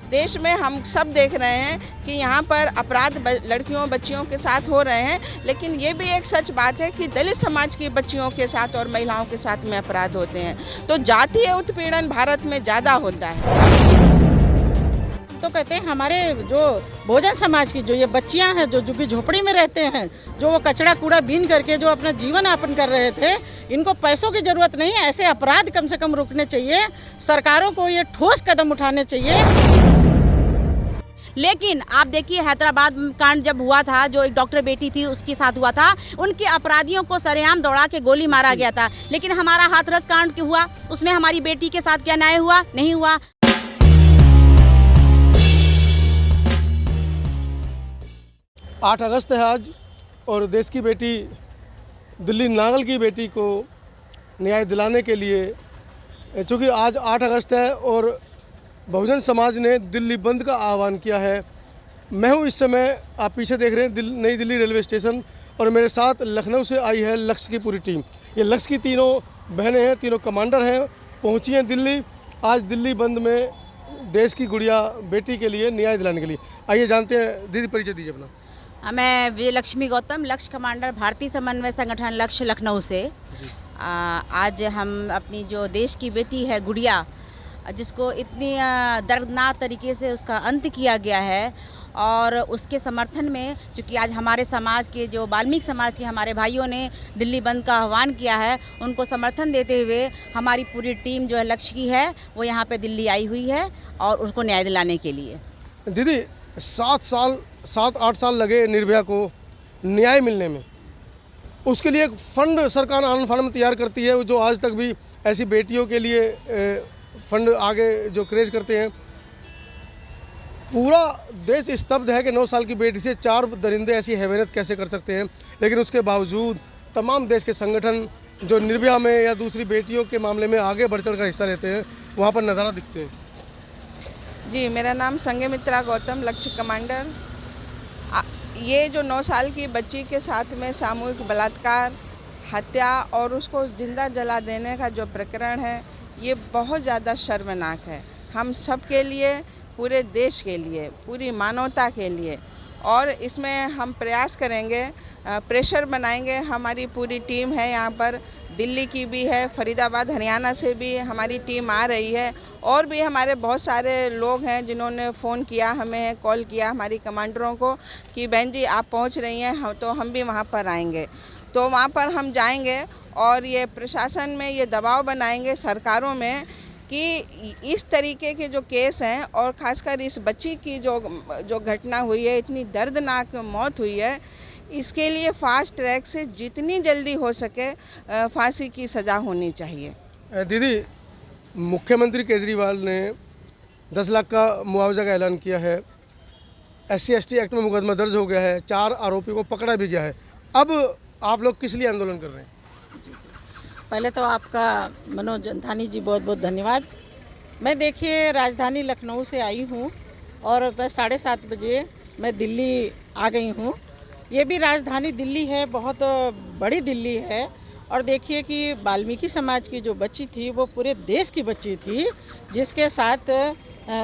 देश में हम सब देख रहे हैं कि यहाँ पर अपराध लड़कियों बच्चियों के साथ हो रहे हैं, लेकिन ये भी एक सच बात है कि दलित समाज की बच्चियों के साथ और महिलाओं के साथ में अपराध होते हैं। तो जातीय उत्पीड़न भारत में ज़्यादा होता है। तो कहते हैं हमारे जो बहुजन समाज की जो ये बच्चियां हैं जो झुग्गी झोपड़ी में रहते हैं, जो वो कचरा कूड़ा बीन करके जो अपना जीवन यापन कर रहे थे, इनको पैसों की ज़रूरत नहीं है। ऐसे अपराध कम से कम रुकने चाहिए। सरकारों को ये ठोस कदम उठाने चाहिए। लेकिन आप देखिए हैदराबाद कांड जब हुआ था, जो एक डॉक्टर बेटी थी उसके साथ हुआ था, उनके अपराधियों को सरेआम दौड़ा के गोली मारा गया था। लेकिन हमारा हाथरस कांड क्यों हुआ? उसमें हमारी बेटी के साथ क्या न्याय हुआ? नहीं हुआ। 8 अगस्त है आज और देश की बेटी दिल्ली नांगल की बेटी को न्याय दिलाने के लिए, चूँकि आज 8 अगस्त है और बहुजन समाज ने दिल्ली बंद का आह्वान किया है। मैं हूँ इस समय, आप पीछे देख रहे हैं नई दिल्ली रेलवे स्टेशन, और मेरे साथ लखनऊ से आई है लक्ष्य की पूरी टीम। ये लक्ष्य की तीनों बहनें हैं, तीनों कमांडर हैं, पहुँची हैं दिल्ली आज दिल्ली बंद में देश की गुड़िया बेटी के लिए न्याय दिलाने के लिए। आइए जानते हैं, दीदी परिचय दीजिए अपना। मैं विजयलक्ष्मी गौतम, लक्ष्य कमांडर, भारतीय समन्वय संगठन लक्ष्य, लखनऊ से। आज हम अपनी जो देश की बेटी है गुड़िया, जिसको इतनी दर्दनाक तरीके से उसका अंत किया गया है, और उसके समर्थन में चूँकि आज हमारे समाज के जो वाल्मीकि समाज के हमारे भाइयों ने दिल्ली बंद का आह्वान किया है, उनको समर्थन देते हुए हमारी पूरी टीम जो है लक्ष्य की है वो यहाँ पे दिल्ली आई हुई है और उसको न्याय दिलाने के लिए। दीदी 7-8 साल लगे निर्भया को न्याय मिलने में, उसके लिए एक फंड सरकार आनंद फंड तैयार करती है, जो आज तक भी ऐसी बेटियों के लिए फंड आगे जो क्रेज करते हैं। पूरा देश स्तब्ध है कि 9 साल की बेटी से 4 दरिंदे ऐसी हैवानियत कैसे कर सकते हैं। लेकिन उसके बावजूद तमाम देश के संगठन जो निर्भया में या दूसरी बेटियों के मामले में आगे बढ़ चढ़ कर हिस्सा लेते हैं, वहाँ पर नज़ारा दिखते हैं। जी, मेरा नाम संघमित्रा गौतम, लक्ष्य कमांडर। ये जो 9 साल की बच्ची के साथ में सामूहिक बलात्कार, हत्या और उसको जिंदा जला देने का जो प्रकरण है, ये बहुत ज़्यादा शर्मनाक है। हम सब के लिए, पूरे देश के लिए, पूरी मानवता के लिए, और इसमें हम प्रयास करेंगे, प्रेशर बनाएंगे। हमारी पूरी टीम है यहाँ पर, दिल्ली की भी है, फरीदाबाद हरियाणा से भी हमारी टीम आ रही है, और भी हमारे बहुत सारे लोग हैं जिन्होंने फ़ोन किया, हमें कॉल किया हमारी कमांडरों को कि बहन जी आप पहुँच रही हैं, तो हम भी वहाँ पर आएंगे। तो वहाँ पर हम जाएंगे और ये प्रशासन में ये दबाव बनाएंगे, सरकारों में, कि इस तरीके के जो केस हैं, और ख़ासकर इस बच्ची की जो घटना हुई है, इतनी दर्दनाक मौत हुई है, इसके लिए फास्ट ट्रैक से जितनी जल्दी हो सके फांसी की सज़ा होनी चाहिए। दीदी, मुख्यमंत्री केजरीवाल ने 10 लाख का मुआवजा का ऐलान किया है, SC/ST एक्ट में मुकदमा दर्ज हो गया है, 4 आरोपियों को पकड़ा भी गया है। अब आप लोग किस लिए आंदोलन कर रहे हैं? पहले तो आपका मनोज जंथानी जी बहुत बहुत धन्यवाद। मैं देखिए राजधानी लखनऊ से आई हूँ और मैं 7:30 बजे मैं दिल्ली आ गई हूँ। ये भी राजधानी दिल्ली है, बहुत बड़ी दिल्ली है। और देखिए कि वाल्मीकि समाज की जो बच्ची थी वो पूरे देश की बच्ची थी, जिसके साथ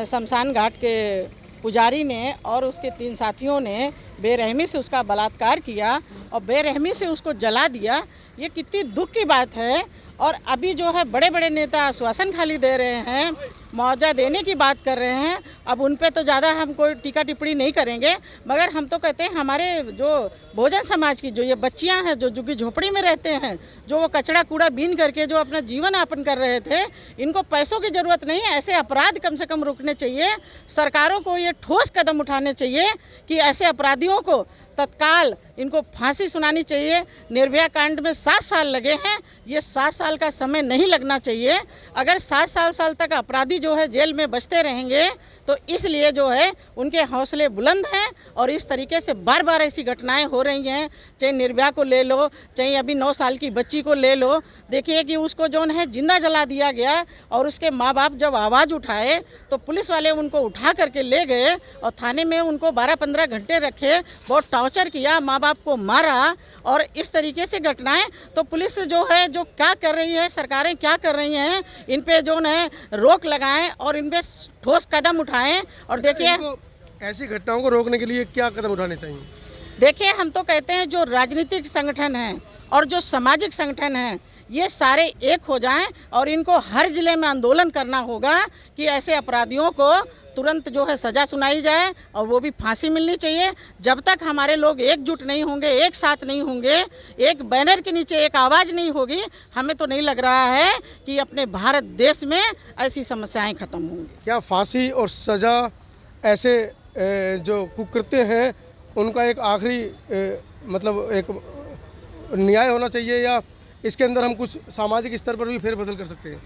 शमशान घाट के पुजारी ने और उसके 3 साथियों ने बेरहमी से उसका बलात्कार किया और बेरहमी से उसको जला दिया। ये कितनी दुख की बात है। और अभी जो है बड़े बड़े नेता आश्वासन खाली दे रहे हैं, मुआवजा देने की बात कर रहे हैं। अब उन पे तो ज़्यादा हम कोई टीका टिप्पणी नहीं करेंगे, मगर हम तो कहते हैं हमारे जो बहुजन समाज की जो ये बच्चियां हैं जो झुग्गी झोपड़ी में रहते हैं, जो वो कचरा कूड़ा बीन करके जो अपना जीवन यापन कर रहे थे, इनको पैसों की ज़रूरत नहीं है। ऐसे अपराध कम से कम रुकने चाहिए। सरकारों को ये ठोस कदम उठाने चाहिए कि ऐसे अपराधियों को तत्काल इनको फांसी सुनानी चाहिए। निर्भया कांड में 7 साल लगे हैं, ये 7 साल का समय नहीं लगना चाहिए। अगर 7 साल तक अपराधी जो है जेल में बचते रहेंगे तो इसलिए जो है उनके हौसले बुलंद हैं। और इस तरीके से बार बार ऐसी घटनाएं हो रही हैं, चाहे निर्भया को ले लो, चाहे अभी 9 साल की बच्ची को ले लो। देखिए कि उसको जो है जिंदा जला दिया गया और उसके माँ बाप जब आवाज़ उठाए तो पुलिस वाले उनको उठा करके ले गए और थाने में उनको 12-15 घंटे रखे, बहुत टॉर्चर किया, माँ बाप को मारा और इस तरीके से घटनाएं, तो पुलिस जो है जो क्या कर रही है, सरकारें क्या कर रही हैं, इन पे जो है रोक लगाएं और इन पे ठोस कदम उठाएं। और देखिए ऐसी घटनाओं को रोकने के लिए क्या कदम उठाने चाहिए? देखिए, हम तो कहते हैं जो राजनीतिक संगठन हैं और जो सामाजिक संगठन हैं, ये सारे एक हो जाएं और इनको हर जिले में आंदोलन करना होगा कि ऐसे अपराधियों को तुरंत जो है सज़ा सुनाई जाए और वो भी फांसी मिलनी चाहिए। जब तक हमारे लोग एकजुट नहीं होंगे, एक साथ नहीं होंगे, एक बैनर के नीचे एक आवाज़ नहीं होगी, हमें तो नहीं लग रहा है कि अपने भारत देश में ऐसी समस्याएं ख़त्म होंगी। क्या फांसी और सज़ा ऐसे जो कुकृत्य हैं उनका एक आखिरी मतलब एक न्याय होना चाहिए, या इसके अंदर हम कुछ सामाजिक स्तर पर भी फेरबदल कर सकते हैं?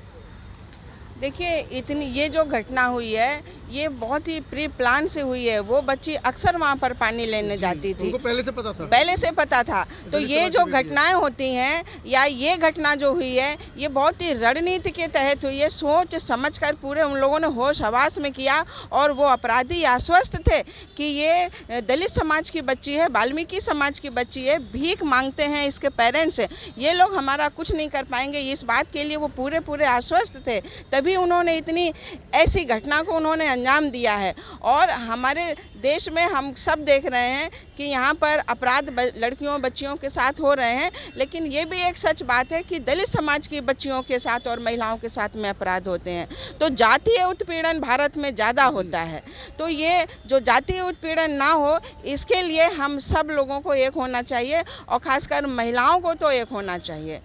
देखिए, इतनी ये जो घटना हुई है ये बहुत ही प्री प्लान से हुई है। वो बच्ची अक्सर वहाँ पर पानी लेने जाती थी, उनको पहले से पता था। पहले से पता था। तो ये जो घटनाएं होती हैं या ये घटना जो हुई है ये बहुत ही रणनीति के तहत हुई है, सोच समझकर पूरे उन लोगों ने होश हवास में किया। और वो अपराधी आश्वस्त थे कि ये दलित समाज की बच्ची है, वाल्मीकि समाज की बच्ची है, भीख मांगते हैं इसके पेरेंट्स से, ये लोग हमारा कुछ नहीं कर पाएंगे, इस बात के लिए वो पूरे आश्वस्त थे। तभी उन्होंने इतनी ऐसी घटना को उन्होंने अंजाम दिया है। और हमारे देश में हम सब देख रहे हैं कि यहाँ पर अपराध लड़कियों बच्चियों के साथ हो रहे हैं, लेकिन ये भी एक सच बात है कि दलित समाज की बच्चियों के साथ और महिलाओं के साथ में अपराध होते हैं। तो जातीय उत्पीड़न भारत में ज़्यादा होता है। तो ये जो जातीय उत्पीड़न ना हो, इसके लिए हम सब लोगों को एक होना चाहिए और ख़ासकर महिलाओं को तो एक होना चाहिए।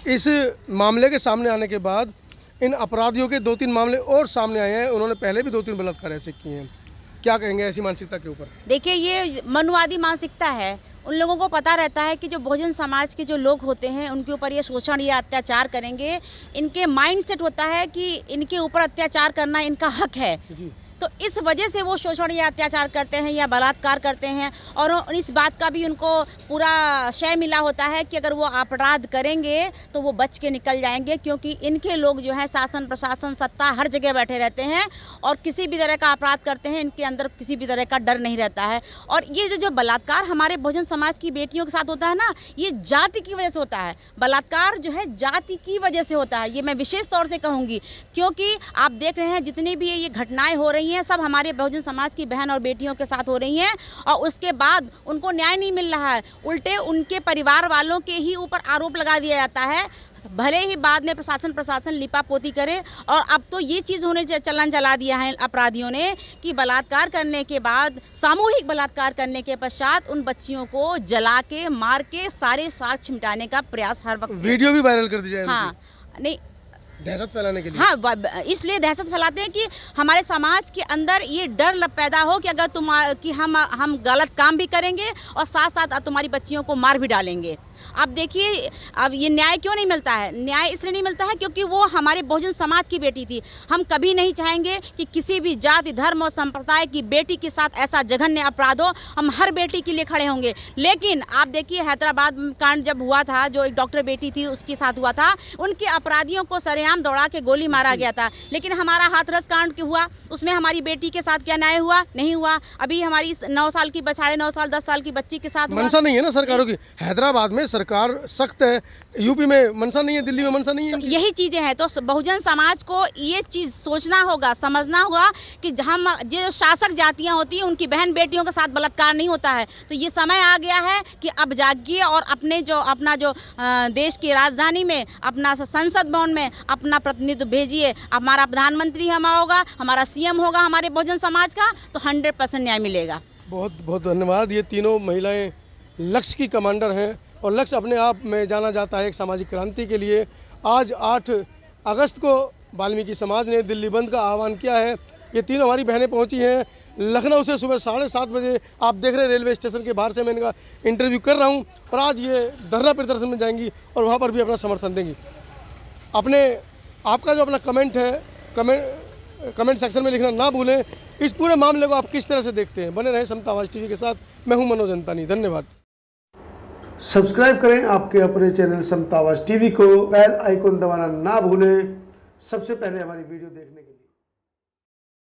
इस मामले के सामने आने के बाद इन अपराधियों के 2-3 मामले और सामने आए हैं। उन्होंने पहले भी 2-3 बलात्कार ऐसे किए हैं। क्या कहेंगे ऐसी मानसिकता के ऊपर? देखिए, ये मनुवादी मानसिकता है। उन लोगों को पता रहता है कि जो बहुजन समाज के जो लोग होते हैं उनके ऊपर ये शोषण या अत्याचार करेंगे। इनके माइंड सेट होता है कि इनके ऊपर अत्याचार करना इनका हक है, तो इस वजह से वो शोषण या अत्याचार करते हैं या बलात्कार करते हैं। और इस बात का भी उनको पूरा शय मिला होता है कि अगर वो अपराध करेंगे तो वो बच के निकल जाएंगे, क्योंकि इनके लोग जो है शासन प्रशासन सत्ता हर जगह बैठे रहते हैं और किसी भी तरह का अपराध करते हैं, इनके अंदर किसी भी तरह का डर नहीं रहता है। और ये जो बलात्कार हमारे बहुजन समाज की बेटियों के साथ होता है ना, ये जाति की वजह से होता है। बलात्कार जो है जाति की वजह से होता है, ये मैं विशेष तौर से कहूँगी, क्योंकि आप देख रहे हैं जितनी भी ये घटनाएँ हो रही हैं सब हमारे बहुजन समाज की बहन और बेटियों के साथ हो रही हैं। और उसके बाद उनको न्याय नहीं मिल रहा है, उल्टे उनके परिवार वालों के ही ऊपर आरोप लगा दिया जाता है, भले ही बाद में प्रशासन लिपापोती करे। और अब तो ये चीज़ होने चलन चला दिया है अपराधियों ने कि बलात्कार करने के बाद, सामूहिक बलात्कार करने के पश्चात उन बच्चियों को जला के मार के सारे साक्ष्य मिटाने का प्रयास हर वक्त, वीडियो भी वायरल कर दी जाए। हाँ, नहीं, दहशत फैलाने के लिए। हाँ, इसलिए दहशत फैलाते हैं कि हमारे समाज के अंदर ये डर पैदा हो कि अगर कि हम गलत काम भी करेंगे और साथ साथ तुम्हारी बच्चियों को मार भी डालेंगे। अब देखिए, अब ये न्याय क्यों नहीं मिलता है? न्याय इसलिए नहीं मिलता है क्योंकि वो हमारे बहुजन समाज की बेटी थी। हम कभी नहीं चाहेंगे कि किसी भी जाति धर्म और संप्रदाय की बेटी के साथ ऐसा जघन्य अपराध हो। हम हर बेटी के लिए खड़े होंगे। लेकिन आप देखिए, हैदराबाद कांड जब हुआ था, जो एक डॉक्टर बेटी थी उसके साथ हुआ था, उनके अपराधियों को सरेआम दौड़ा के गोली मारा गया था। लेकिन हमारा हाथरस कांड हुआ, उसमें हमारी बेटी के साथ क्या न्याय हुआ? नहीं हुआ। अभी हमारी 9 साल की, 9.5 साल 10 साल की बच्ची के साथ मनसा नहीं है ना सरकारों की। हैदराबाद में सरकार सख्त है, यूपी में मनसा नहीं है, दिल्ली में मनसा नहीं है। तो यही चीज़ें हैं। तो बहुजन समाज को ये चीज़ सोचना होगा, समझना होगा कि हम जो शासक जातियां होती हैं उनकी बहन बेटियों के साथ बलात्कार नहीं होता है। तो ये समय आ गया है कि अब जागिए और अपना जो देश की राजधानी में, अपना संसद भवन में अपना प्रतिनिधित्व भेजिए। हमारा प्रधानमंत्री होगा, हमारा सीएम होगा हमारे बहुजन समाज का, तो 100% न्याय मिलेगा। बहुत बहुत धन्यवाद। ये तीनों महिलाएं लक्ष्य की कमांडर हैं और लक्ष्य अपने आप में जाना जाता है एक सामाजिक क्रांति के लिए। आज 8 अगस्त को वाल्मीकि समाज ने दिल्ली बंद का आह्वान किया है। ये तीनों हमारी बहनें पहुंची हैं लखनऊ से सुबह 7:30 बजे। आप देख रहे हैं रेलवे स्टेशन के बाहर से मैं इनका इंटरव्यू कर रहा हूं और आज ये धरना प्रदर्शन में जाएंगी और वहां पर भी अपना समर्थन देंगी। आपका जो अपना कमेंट है, कमेंट सेक्शन में लिखना ना भूलें। इस पूरे मामले को आप किस तरह से देखते हैं? बने रहें समता आवाज़ टीवी के साथ। मैं हूं मनोज अंतानी। धन्यवाद। सब्सक्राइब करें आपके अपने चैनल समता आवाज़ टीवी को, बेल आइकन दबाना ना भूलें सबसे पहले हमारी वीडियो देखने के लिए।